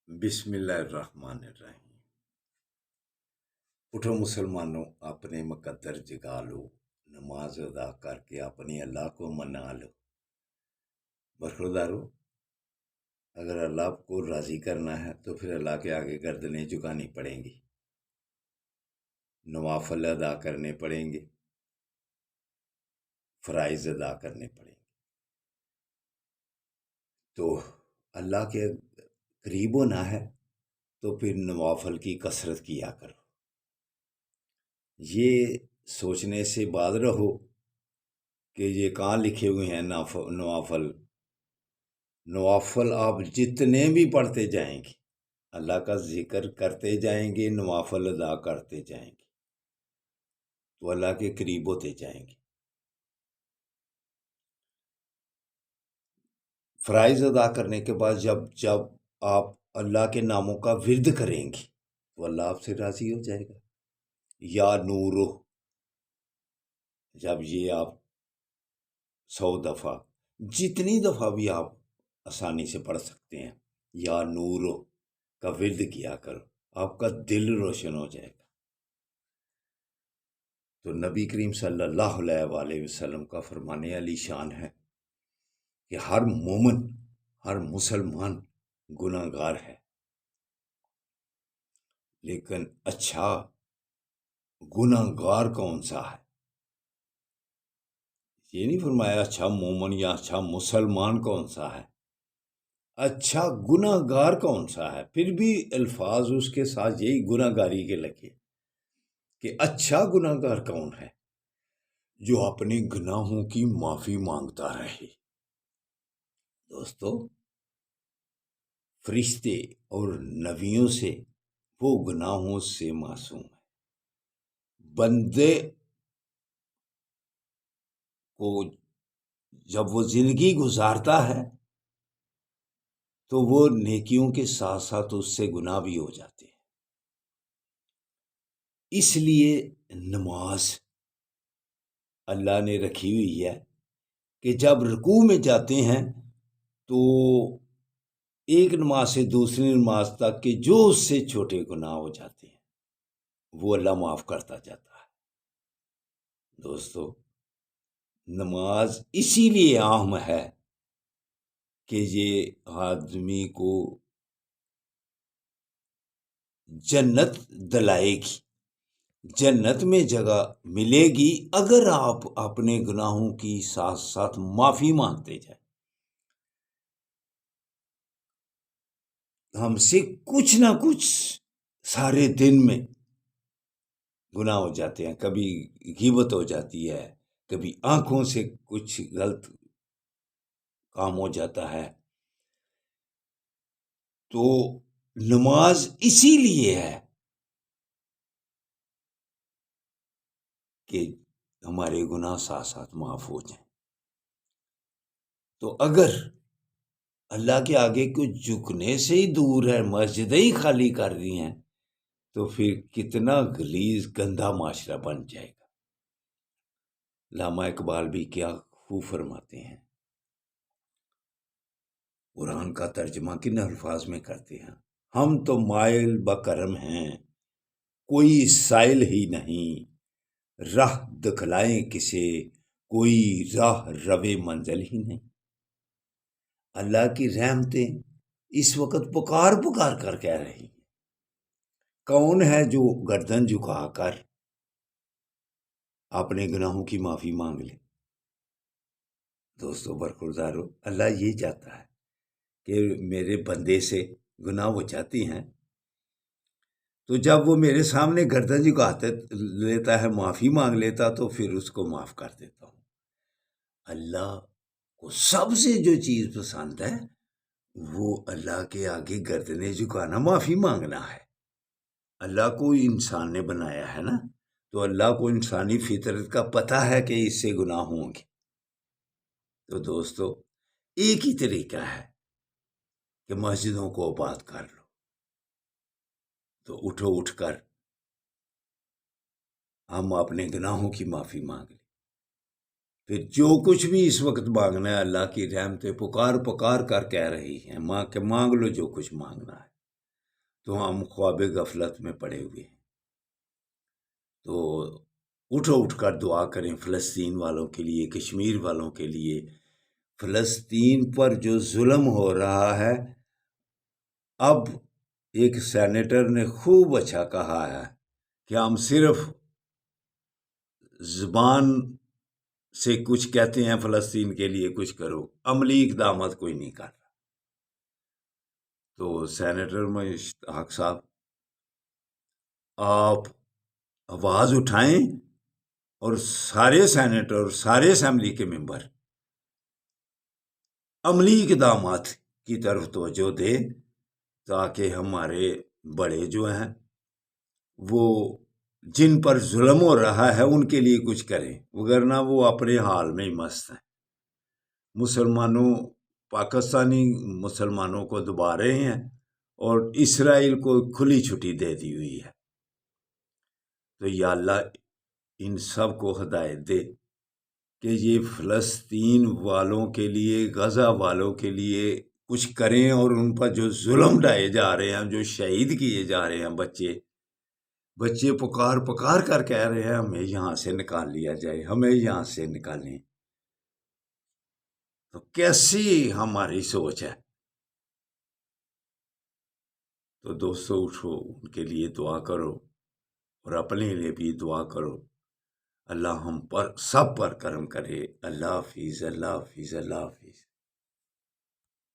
بسم اللہ الرحمن الرحیم۔ اٹھو مسلمانوں، اپنے مقدر جگا لو، نماز ادا کر کے اپنے اللہ کو منا لو۔ برخوردارو، اگر اللہ کو راضی کرنا ہے تو پھر اللہ کے آگے گردنیں جھکانی پڑیں گی، نوافل ادا کرنے پڑیں گے، فرائض ادا کرنے پڑیں گے۔ تو اللہ کے قریب ہونا ہے تو پھر نوافل کی کثرت کیا کرو۔ یہ سوچنے سے بعد رہو کہ یہ کہاں لکھے ہوئے ہیں نوافل۔ نوافل آپ جتنے بھی پڑھتے جائیں گے، اللہ کا ذکر کرتے جائیں گے، نوافل ادا کرتے جائیں گے، تو اللہ کے قریب ہوتے جائیں گے۔ فرائض ادا کرنے کے بعد جب آپ اللہ کے ناموں کا ورد کریں گے تو اللہ آپ سے راضی ہو جائے گا۔ یا نورو، جب یہ آپ 100 دفعہ، جتنی دفعہ بھی آپ آسانی سے پڑھ سکتے ہیں، یا نورو کا ورد کیا کرو، آپ کا دل روشن ہو جائے گا۔ تو نبی کریم صلی اللہ علیہ وآلہ وسلم کا فرمان علی شان ہے کہ ہر مومن، ہر مسلمان گناہ گار ہے، لیکن اچھا گناہ گار کون سا ہے؟ یہ نہیں فرمایا اچھا مومن یا اچھا مسلمان کون سا ہے، اچھا گناہ گار کون سا ہے۔ پھر بھی الفاظ اس کے ساتھ یہی گناہ گاری کے لگے کہ اچھا گناہ گار کون ہے؟ جو اپنے گناہوں کی معافی مانگتا رہے۔ دوستو، فرشتے اور نبیوں سے وہ گناہوں سے معصوم ہے۔ بندے کو جب وہ زندگی گزارتا ہے تو وہ نیکیوں کے ساتھ ساتھ اس سے گناہ بھی ہو جاتے ہیں۔ اس لیے نماز اللہ نے رکھی ہوئی ہے کہ جب رکوع میں جاتے ہیں تو ایک نماز سے دوسری نماز تک کے جو اس سے چھوٹے گناہ ہو جاتے ہیں وہ اللہ معاف کرتا جاتا ہے۔ دوستو، نماز اسی لیے اہم ہے کہ یہ آدمی کو جنت دلائے گی، جنت میں جگہ ملے گی اگر آپ اپنے گناہوں کی ساتھ ساتھ معافی مانگتے جائیں۔ ہم سے کچھ نہ کچھ سارے دن میں گناہ ہو جاتے ہیں، کبھی غیبت ہو جاتی ہے، کبھی آنکھوں سے کچھ غلط کام ہو جاتا ہے۔ تو نماز اسی لیے ہے کہ ہمارے گناہ ساتھ ساتھ معاف ہو جائیں۔ تو اگر اللہ کے آگے کچھ جھکنے سے ہی دور ہے، مسجدیں ہی خالی کر دی ہیں، تو پھر کتنا غلیظ گندا معاشرہ بن جائے گا۔ علامہ اقبال بھی کیا خوب فرماتے ہیں، قرآن کا ترجمہ کن الفاظ میں کرتے ہیں، ہم تو مائل بکرم ہیں، کوئی سائل ہی نہیں، راہ دکھلائیں کسے، کوئی راہ روے منزل ہی نہیں۔ اللہ کی رحمتیں اس وقت پکار پکار کر کہہ رہی ہیں، کون ہے جو گردن جھکا کر اپنے گناہوں کی معافی مانگ لے؟ دوستو برخوردارو، اللہ یہ چاہتا ہے کہ میرے بندے سے گناہ ہو جاتی ہیں تو جب وہ میرے سامنے گردن جھکا لیتا ہے، معافی مانگ لیتا، تو پھر اس کو معاف کر دیتا ہوں۔ اللہ کو سب سے جو چیز پسند ہے وہ اللہ کے آگے گردنیں جھکانا، معافی مانگنا ہے۔ اللہ کو انسان نے بنایا ہے نا، تو اللہ کو انسانی فطرت کا پتہ ہے کہ اس سے گناہ ہوں گے۔ تو دوستو، ایک ہی طریقہ ہے کہ مسجدوں کو آباد کر لو۔ تو اٹھو، اٹھ کر ہم اپنے گناہوں کی معافی مانگ لیں۔ پھر جو کچھ بھی اس وقت مانگنا ہے، اللہ کی رحمتیں پکار پکار کر کہہ رہی ہیں، ماں کے مانگ لو جو کچھ مانگنا ہے۔ تو ہم خواب غفلت میں پڑے ہوئے ہیں۔ تو اٹھ کر دعا کریں فلسطین والوں کے لیے، کشمیر والوں کے لیے۔ فلسطین پر جو ظلم ہو رہا ہے، اب ایک سینیٹر نے خوب اچھا کہا ہے کہ ہم صرف زبان سے کچھ کہتے ہیں فلسطین کے لیے کچھ کرو، عملی اقدامات کوئی نہیں کر رہا۔ تو سینیٹر مشتاق صاحب، آپ آواز اٹھائیں اور سارے سینیٹر اور سارے اسمبلی کے ممبر عملی اقدامات کی طرف توجہ دیں، تاکہ ہمارے بڑے جو ہیں وہ جن پر ظلم ہو رہا ہے ان کے لیے کچھ کریں، وگرنہ وہ اپنے حال میں ہی مست ہیں۔ پاکستانی مسلمانوں کو دبا رہے ہیں اور اسرائیل کو کھلی چھٹی دے دی ہوئی ہے۔ تو یا اللہ ان سب کو ہدایت دے کہ یہ فلسطین والوں کے لیے، غزہ والوں کے لیے کچھ کریں، اور ان پر جو ظلم ڈھائے جا رہے ہیں، جو شہید کیے جا رہے ہیں، بچے پکار کر کہہ رہے ہیں ہمیں یہاں سے نکال لیا جائے، ہمیں یہاں سے نکالیں۔ تو کیسی ہماری سوچ ہے؟ تو دوستو اٹھو، ان کے لیے دعا کرو اور اپنے لیے بھی دعا کرو۔ اللہ ہم پر سب پر کرم کرے۔ اللہ حافظ، اللہ حافظ، اللہ حافظ۔